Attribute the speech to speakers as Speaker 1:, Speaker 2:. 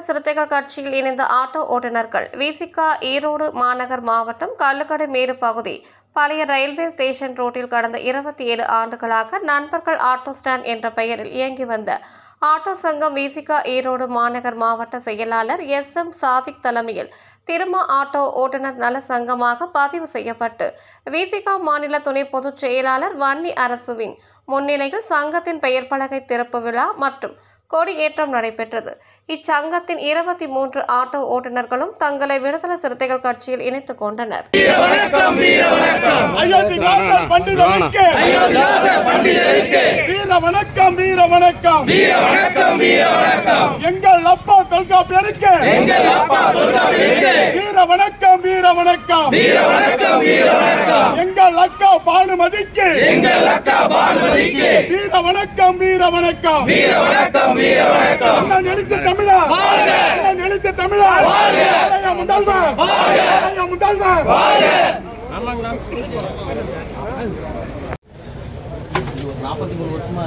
Speaker 1: சிறுத்தைகள் கட்சியில் இணைந்த ஆட்டோ ஓட்டுநர்கள் விசிக ஈரோடு மாநகர் மாவட்டம் கள்ளுக்கடை மேடு பகுதி பழைய ரயில்வே ஸ்டேஷன் ரோட்டில் கடந்த 27 ஆண்டுகளாக நண்பர்கள் ஆட்டோ ஸ்டாண்ட் என்ற பெயரில் இயங்கி வந்த ஆட்டோ சங்கம் விசிக ஈரோடு மாநகர் மாவட்ட செயலாளர் SM சாதிக் தலைமையில் திருமா ஆட்டோ ஓட்டுநர் நல சங்கமாக பதிவு செய்யப்பட்டு விசிக மாநில துணை பொதுச் செயலாளர் வன்னி அரசுவின் முன்னிலையில் சங்கத்தின் பெயர் பலகை திறப்பு விழா மற்றும் கொடியேற்றம் நடைபெற்றது. இச்சங்கத்தின் 23 ஆட்டோ ஓட்டுநர்களும் தங்களை விடுதலை சிறுத்தைகள் கட்சியில் இணைத்துக் கொண்டனர்.
Speaker 2: எங்கள் அப்பா தொல்காப்பியனுக்கு வீர வணக்கம், வீர வணக்கம், வீர வணக்கம், வீர வணக்கம். எங்கள் அக்கா பானுமதிக்கு வீர வணக்கம், வீர வணக்கம், வீர வணக்கம், வீர வணக்கம். நான் எழுத்த தமிழா, நான் எழுத்த தமிழா, முதல்வர், முதல்வர்.
Speaker 3: 43 வருஷமா